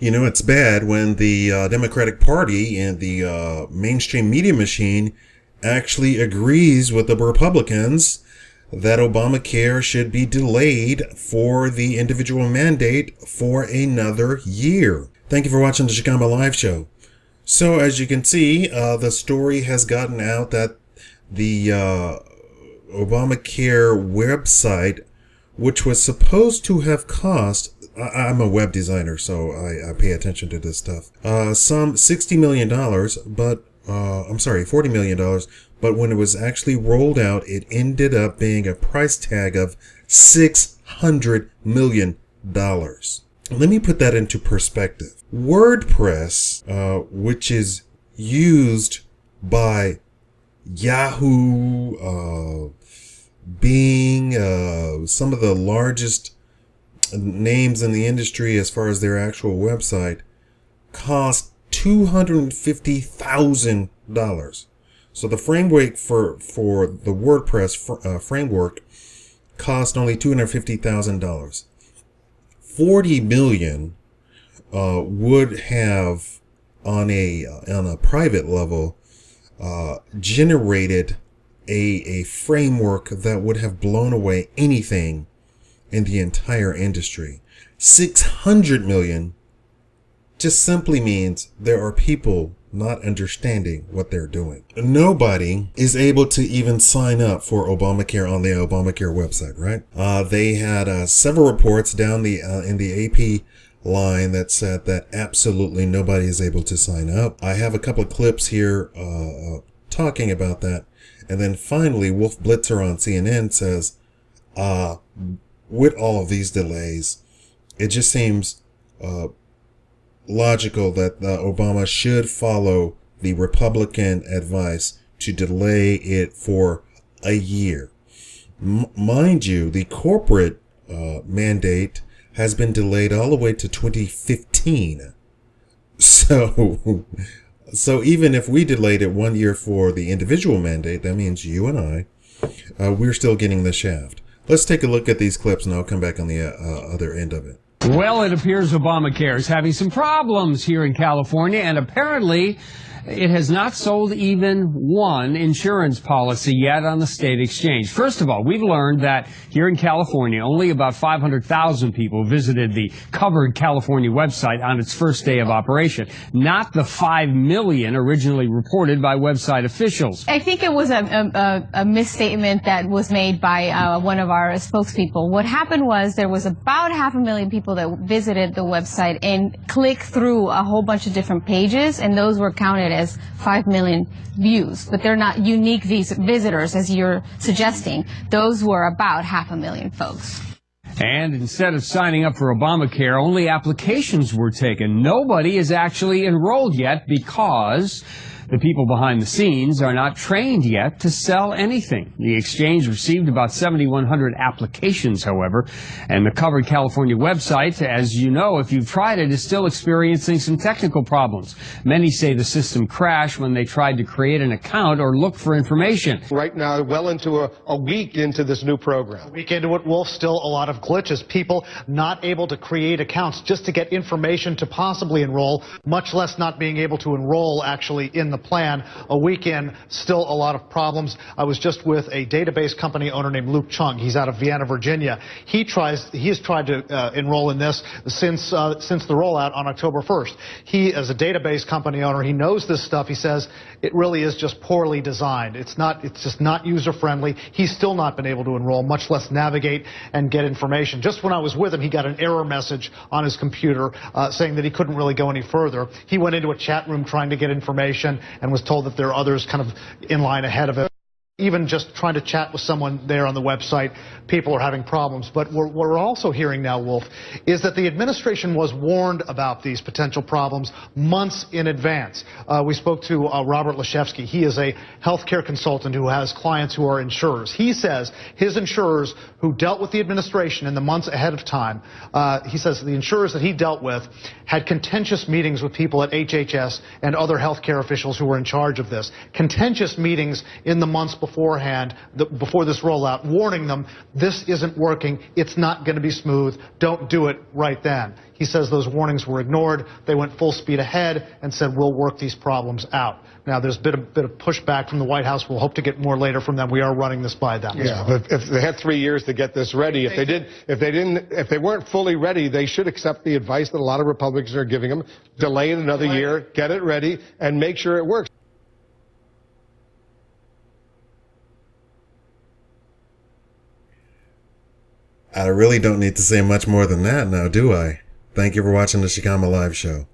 You know, it's bad when the Democratic Party and the mainstream media machine actually agrees with the Republicans that Obamacare should be delayed for the individual mandate for another year. Thank you for watching the Chicama Live Show. So as you can see, the story has gotten out that the Obamacare website, which was supposed to have cost, I'm a web designer, so I pay attention to this stuff, some $60 million, but, $40 million, but when it was actually rolled out, it ended up being a price tag of $600 million. Let me put that into perspective. WordPress, which is used by Yahoo, Bing, some of the largest names in the industry as far as their actual website, cost $250,000. So the framework for the WordPress framework cost only $250,000. 40 million would have on a private level generated a framework that would have blown away anything in the entire industry. 600 million just simply means there are people not understanding what they're doing. Nobody is able to even sign up for Obamacare on the Obamacare website, right? They had several reports down in the AP line that said that absolutely nobody is able to sign up. I have a couple of clips here talking about that. And then finally, Wolf Blitzer on CNN says, with all of these delays, it just seems logical that Obama should follow the Republican advice to delay it for a year. Mind you, the corporate mandate has been delayed all the way to 2015. So even if we delayed it 1 year for the individual mandate, that means you and I, we're still getting the shaft. Let's take a look at these clips and I'll come back on the other end of it. Well, it appears Obamacare is having some problems here in California, and apparently it has not sold even one insurance policy yet on the state exchange. First of all, we've learned that here in California, only about 500,000 people visited the covered California website on its first day of operation, not the 5 million originally reported by website officials. I think it was a misstatement that was made by one of our spokespeople. What happened was there was about 500,000 people that visited the website and clicked through a whole bunch of different pages, and those were counted as 5 million views, but they're not unique visitors as you're suggesting. Those were about 500,000 folks. And instead of signing up for Obamacare, only applications were taken. Nobody is actually enrolled yet because the people behind the scenes are not trained yet to sell anything. The exchange received about 7,100 applications, however, and the covered California website, as you know, if you've tried it, is still experiencing some technical problems. Many say the system crashed when they tried to create an account or look for information. Right now, well into a week into this new program. A week into it, Wolf, still a lot of glitches. People not able to create accounts just to get information to possibly enroll, much less not being able to enroll actually in the plan. A week in, still a lot of problems. I was just with a database company owner named Luke Chung. He's out of Vienna, Virginia. He has tried to enroll in this since the rollout on October 1st. He, as a database company owner, he knows this stuff. He says it really is just poorly designed. It's just not user friendly. He's still not been able to enroll, much less navigate and get information. Just when I was with him, he got an error message on his computer saying that he couldn't really go any further. He went into a chat room trying to get information and was told that there are others kind of in line ahead of him. Even just trying to chat with someone there on the website, people are having problems. But what we're also hearing now, Wolf, is that the administration was warned about these potential problems months in advance. We spoke to Robert Leshevsky. He is a healthcare consultant who has clients who are insurers. He says his insurers who dealt with the administration in the months ahead of time, he says the insurers that he dealt with had contentious meetings with people at HHS and other healthcare officials who were in charge of this. Contentious meetings in the months beforehand, before this rollout, warning them, this isn't working, it's not going to be smooth, don't do it right then. He says those warnings were ignored. They went full speed ahead and said, we'll work these problems out. Now, there's been a bit of pushback from the White House. We'll hope to get more later from them. We are running this by them. Yeah, but if they had 3 years to get this ready, if they weren't fully ready, they should accept the advice that a lot of Republicans are giving them. Delay it another year, get it ready, and make sure it works. I really don't need to say much more than that now, do I? Thank you for watching the Shikama Live Show.